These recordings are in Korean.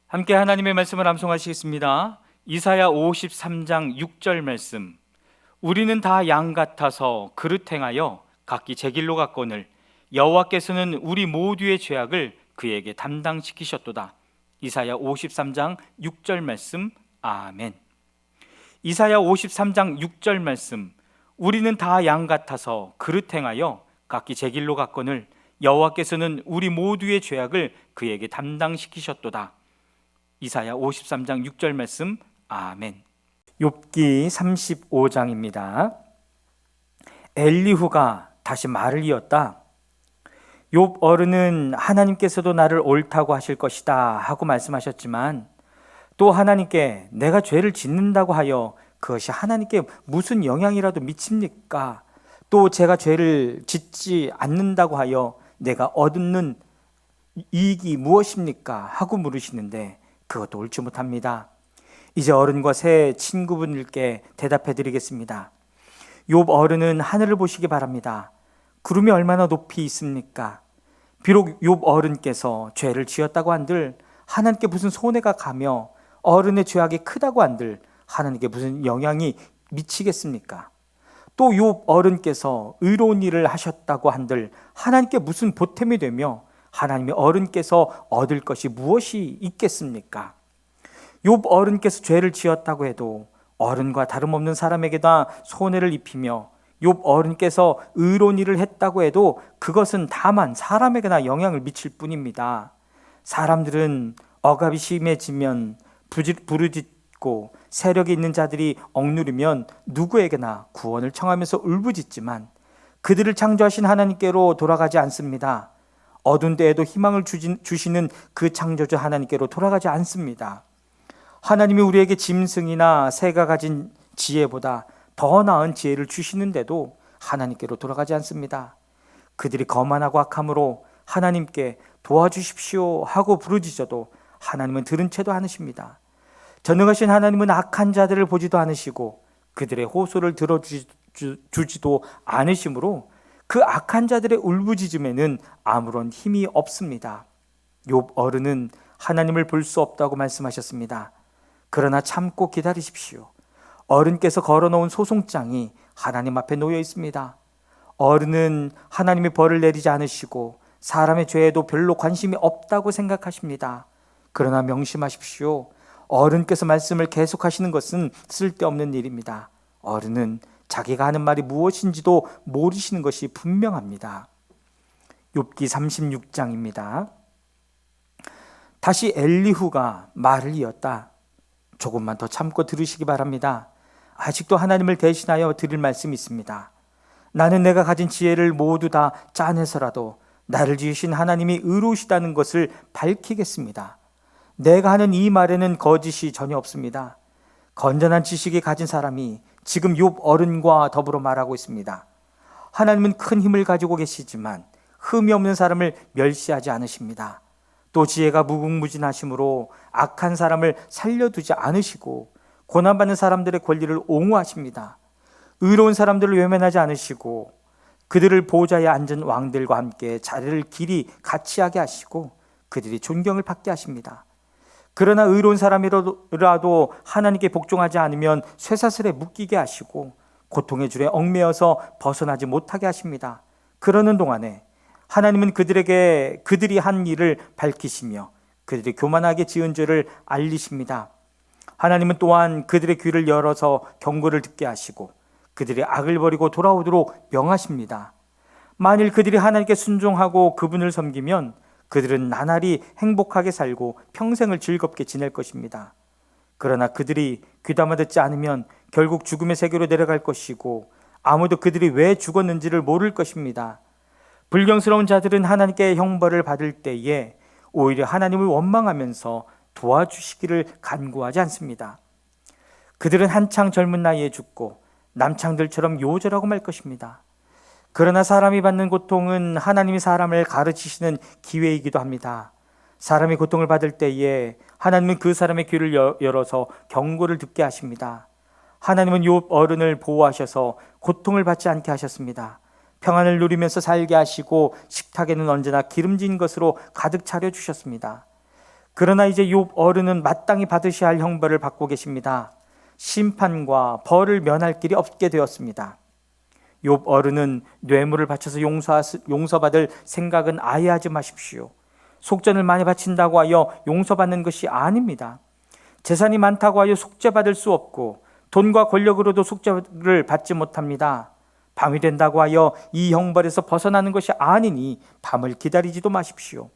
함께 하나님의 말씀을 암송하시겠습니다. 이사야 53장 6절 말씀. 우리는 다 양 같아서 그릇 행하여 각기 제 길로 갔거늘 여호와께서는 우리 모두의 죄악을 그에게 담당시키셨도다. 이사야 53장 6절 말씀. 아멘. 이사야 53장 6절 말씀. 우리는 다 양 같아서 그릇 행하여 각기 제 길로 갔거늘 여호와께서는 우리 모두의 죄악을 그에게 담당시키셨도다. 이사야 53장 6절 말씀. 아멘. 욥기 35장입니다. 엘리후가 다시 말을 이었다. 욥 어른은 하나님께서도 나를 옳다고 하실 것이다 하고 말씀하셨지만 또 하나님께 내가 죄를 짓는다고 하여 그것이 하나님께 무슨 영향이라도 미칩니까? 또 제가 죄를 짓지 않는다고 하여 내가 얻는 이익이 무엇입니까? 하고 물으시는데 그것도 옳지 못합니다. 이제 어른과 새 친구분들께 대답해 드리겠습니다. 욥 어른은 하늘을 보시기 바랍니다. 구름이 얼마나 높이 있습니까? 비록 욥 어른께서 죄를 지었다고 한들 하나님께 무슨 손해가 가며 어른의 죄악이 크다고 한들 하나님께 무슨 영향이 미치겠습니까? 또 욥 어른께서 의로운 일을 하셨다고 한들 하나님께 무슨 보탬이 되며 하나님의 어른께서 얻을 것이 무엇이 있겠습니까? 욥 어른께서 죄를 지었다고 해도 어른과 다름없는 사람에게다 손해를 입히며 욥 어른께서 의로운 일을 했다고 해도 그것은 다만 사람에게나 영향을 미칠 뿐입니다. 사람들은 억압이 심해지면 부르짖고 세력이 있는 자들이 억누르면 누구에게나 구원을 청하면서 울부짖지만 그들을 창조하신 하나님께로 돌아가지 않습니다. 어두운 때에도 희망을 주시는 그 창조주 하나님께로 돌아가지 않습니다. 하나님이 우리에게 짐승이나 새가 가진 지혜보다 더 나은 지혜를 주시는데도 하나님께로 돌아가지 않습니다. 그들이 거만하고 악함으로 하나님께 도와주십시오 하고 부르짖어도 하나님은 들은 채도 않으십니다. 전능하신 하나님은 악한 자들을 보지도 않으시고 그들의 호소를 들어주지도 않으시므로 그 악한 자들의 울부짖음에는 아무런 힘이 없습니다. 욥 어른은 하나님을 볼 수 없다고 말씀하셨습니다. 그러나 참고 기다리십시오. 어른께서 걸어놓은 소송장이 하나님 앞에 놓여 있습니다. 어른은 하나님의 벌을 내리지 않으시고 사람의 죄에도 별로 관심이 없다고 생각하십니다. 그러나 명심하십시오. 어른께서 말씀을 계속하시는 것은 쓸데없는 일입니다. 어른은 자기가 하는 말이 무엇인지도 모르시는 것이 분명합니다. 욥기 36장입니다. 다시 엘리후가 말을 이었다. 조금만 더 참고 들으시기 바랍니다. 아직도 하나님을 대신하여 드릴 말씀이 있습니다. 나는 내가 가진 지혜를 모두 다 짜내서라도 나를 지으신 하나님이 의로우시다는 것을 밝히겠습니다. 내가 하는 이 말에는 거짓이 전혀 없습니다. 건전한 지식이 가진 사람이 지금 욥 어른과 더불어 말하고 있습니다. 하나님은 큰 힘을 가지고 계시지만 흠이 없는 사람을 멸시하지 않으십니다. 또 지혜가 무궁무진하심으로 악한 사람을 살려두지 않으시고 고난받는 사람들의 권리를 옹호하십니다. 의로운 사람들을 외면하지 않으시고 그들을 보좌에 앉은 왕들과 함께 자리를 길이 같이 하게 하시고 그들이 존경을 받게 하십니다. 그러나 의로운 사람이라도 하나님께 복종하지 않으면 쇠사슬에 묶이게 하시고 고통의 줄에 얽매여서 벗어나지 못하게 하십니다. 그러는 동안에 하나님은 그들이 한 일을 밝히시며 그들이 교만하게 지은 죄를 알리십니다. 하나님은 또한 그들의 귀를 열어서 경고를 듣게 하시고 그들이 악을 버리고 돌아오도록 명하십니다. 만일 그들이 하나님께 순종하고 그분을 섬기면 그들은 나날이 행복하게 살고 평생을 즐겁게 지낼 것입니다. 그러나 그들이 귀담아 듣지 않으면 결국 죽음의 세계로 내려갈 것이고 아무도 그들이 왜 죽었는지를 모를 것입니다. 불경스러운 자들은 하나님께 형벌을 받을 때에 오히려 하나님을 원망하면서 도와주시기를 간구하지 않습니다. 그들은 한창 젊은 나이에 죽고 남창들처럼 요절하고 말 것입니다. 그러나 사람이 받는 고통은 하나님이 사람을 가르치시는 기회이기도 합니다. 사람이 고통을 받을 때에 하나님은 그 사람의 귀를 열어서 경고를 듣게 하십니다. 하나님은 욥 어른을 보호하셔서 고통을 받지 않게 하셨습니다. 평안을 누리면서 살게 하시고 식탁에는 언제나 기름진 것으로 가득 차려주셨습니다. 그러나 이제 욥 어른은 마땅히 받으셔야 할 형벌을 받고 계십니다. 심판과 벌을 면할 길이 없게 되었습니다. 욥 어른은 뇌물을 바쳐서 용서받을 생각은 아예 하지 마십시오. 속전을 많이 바친다고 하여 용서받는 것이 아닙니다. 재산이 많다고 하여 속죄받을 수 없고 돈과 권력으로도 속죄를 받지 못합니다. 밤이 된다고 하여 이 형벌에서 벗어나는 것이 아니니 밤을 기다리지도 마십시오.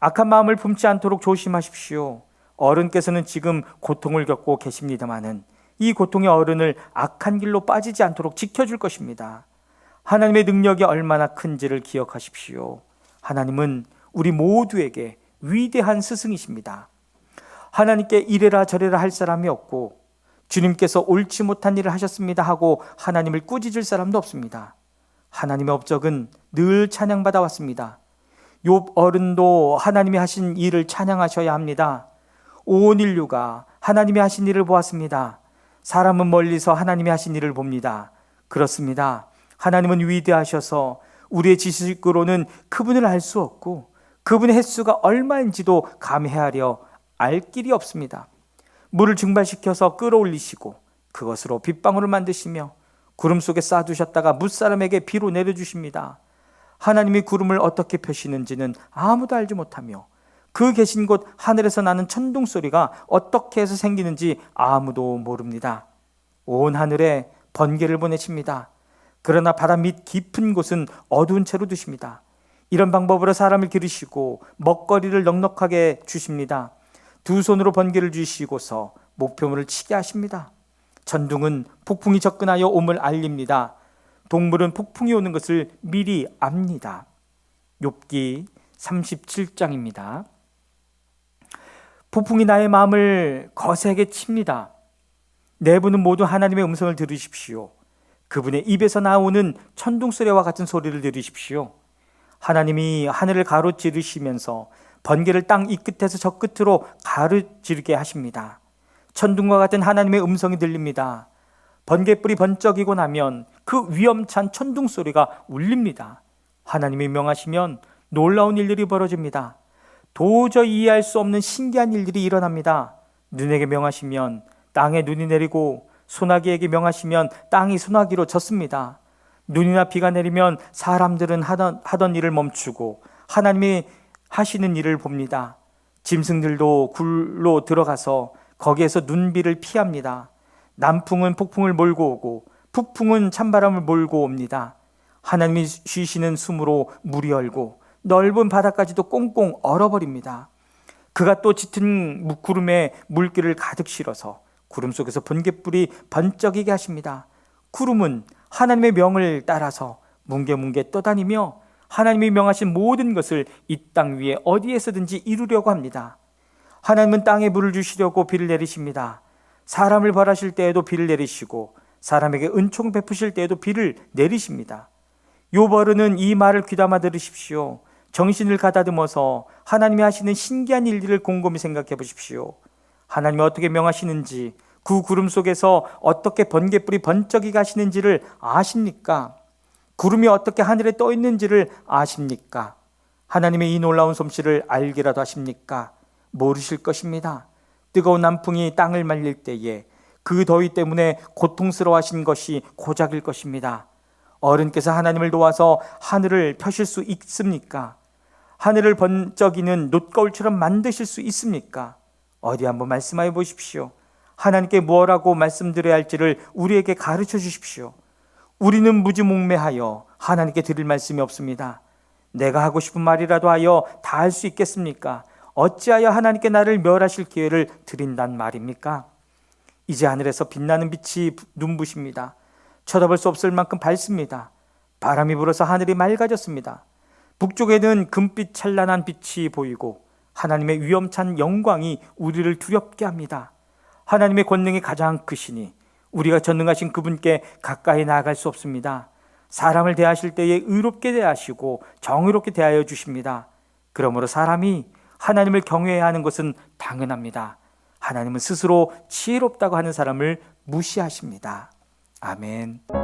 악한 마음을 품지 않도록 조심하십시오. 어른께서는 지금 고통을 겪고 계십니다마는 이 고통의 어른을 악한 길로 빠지지 않도록 지켜줄 것입니다. 하나님의 능력이 얼마나 큰지를 기억하십시오. 하나님은 우리 모두에게 위대한 스승이십니다. 하나님께 이래라 저래라 할 사람이 없고 주님께서 옳지 못한 일을 하셨습니다 하고 하나님을 꾸짖을 사람도 없습니다. 하나님의 업적은 늘 찬양받아 왔습니다. 욥 어른도 하나님이 하신 일을 찬양하셔야 합니다. 온 인류가 하나님이 하신 일을 보았습니다. 사람은 멀리서 하나님이 하신 일을 봅니다. 그렇습니다. 하나님은 위대하셔서 우리의 지식으로는 그분을 알 수 없고 그분의 횟수가 얼마인지도 감히 헤아려 알 길이 없습니다. 물을 증발시켜서 끌어올리시고 그것으로 빗방울을 만드시며 구름 속에 쌓아두셨다가 무사람에게 비로 내려주십니다. 하나님이 구름을 어떻게 펴시는지는 아무도 알지 못하며 그 계신 곳 하늘에서 나는 천둥 소리가 어떻게 해서 생기는지 아무도 모릅니다. 온 하늘에 번개를 보내십니다. 그러나 바다 밑 깊은 곳은 어두운 채로 두십니다. 이런 방법으로 사람을 기르시고 먹거리를 넉넉하게 주십니다. 두 손으로 번개를 주시고서 목표물을 치게 하십니다. 천둥은 폭풍이 접근하여 옴을 알립니다. 동물은 폭풍이 오는 것을 미리 압니다. 욥기 37장입니다. 폭풍이 나의 마음을 거세게 칩니다. 내부는 모두 하나님의 음성을 들으십시오. 그분의 입에서 나오는 천둥 소리와 같은 소리를 들으십시오. 하나님이 하늘을 가로지르시면서 번개를 땅 이 끝에서 저 끝으로 가로지르게 하십니다. 천둥과 같은 하나님의 음성이 들립니다. 번개불이 번쩍이고 나면 그 위험찬 천둥 소리가 울립니다. 하나님이 명하시면 놀라운 일들이 벌어집니다. 도저히 이해할 수 없는 신기한 일들이 일어납니다. 눈에게 명하시면 땅에 눈이 내리고 소나기에게 명하시면 땅이 소나기로 젖습니다. 눈이나 비가 내리면 사람들은 하던 일을 멈추고 하나님이 하시는 일을 봅니다. 짐승들도 굴로 들어가서 거기에서 눈비를 피합니다. 남풍은 폭풍을 몰고 오고 북풍은 찬바람을 몰고 옵니다. 하나님이 쉬시는 숨으로 물이 얼고 넓은 바다까지도 꽁꽁 얼어버립니다. 그가 또 짙은 구름에 물기를 가득 실어서 구름 속에서 번갯불이 번쩍이게 하십니다. 구름은 하나님의 명을 따라서 뭉게뭉게 떠다니며 하나님이 명하신 모든 것을 이 땅 위에 어디에서든지 이루려고 합니다. 하나님은 땅에 물을 주시려고 비를 내리십니다. 사람을 벌하실 때에도 비를 내리시고 사람에게 은총 베푸실 때에도 비를 내리십니다. 욥 어른은 이 말을 귀담아 들으십시오. 정신을 가다듬어서 하나님이 하시는 신기한 일들을 곰곰이 생각해 보십시오. 하나님이 어떻게 명하시는지, 그 구름 속에서 어떻게 번갯불이 번쩍이게 하시는지를 아십니까? 구름이 어떻게 하늘에 떠 있는지를 아십니까? 하나님의 이 놀라운 솜씨를 알기라도 하십니까? 모르실 것입니다. 뜨거운 남풍이 땅을 말릴 때에 그 더위 때문에 고통스러워하신 것이 고작일 것입니다. 어른께서 하나님을 도와서 하늘을 펴실 수 있습니까? 하늘을 번쩍이는 놋거울처럼 만드실 수 있습니까? 어디 한번 말씀하여 보십시오. 하나님께 무엇라고 말씀드려야 할지를 우리에게 가르쳐 주십시오. 우리는 무지몽매하여 하나님께 드릴 말씀이 없습니다. 내가 하고 싶은 말이라도 하여 다 할 수 있겠습니까? 어찌하여 하나님께 나를 멸하실 기회를 드린단 말입니까? 이제 하늘에서 빛나는 빛이 눈부십니다. 쳐다볼 수 없을 만큼 밝습니다. 바람이 불어서 하늘이 맑아졌습니다. 북쪽에는 금빛 찬란한 빛이 보이고 하나님의 위엄찬 영광이 우리를 두렵게 합니다. 하나님의 권능이 가장 크시니 우리가 전능하신 그분께 가까이 나아갈 수 없습니다. 사람을 대하실 때에 의롭게 대하시고 정의롭게 대하여 주십니다. 그러므로 사람이 하나님을 경외해야 하는 것은 당연합니다. 하나님은 스스로 지혜롭다고 하는 사람을 무시하십니다. 아멘.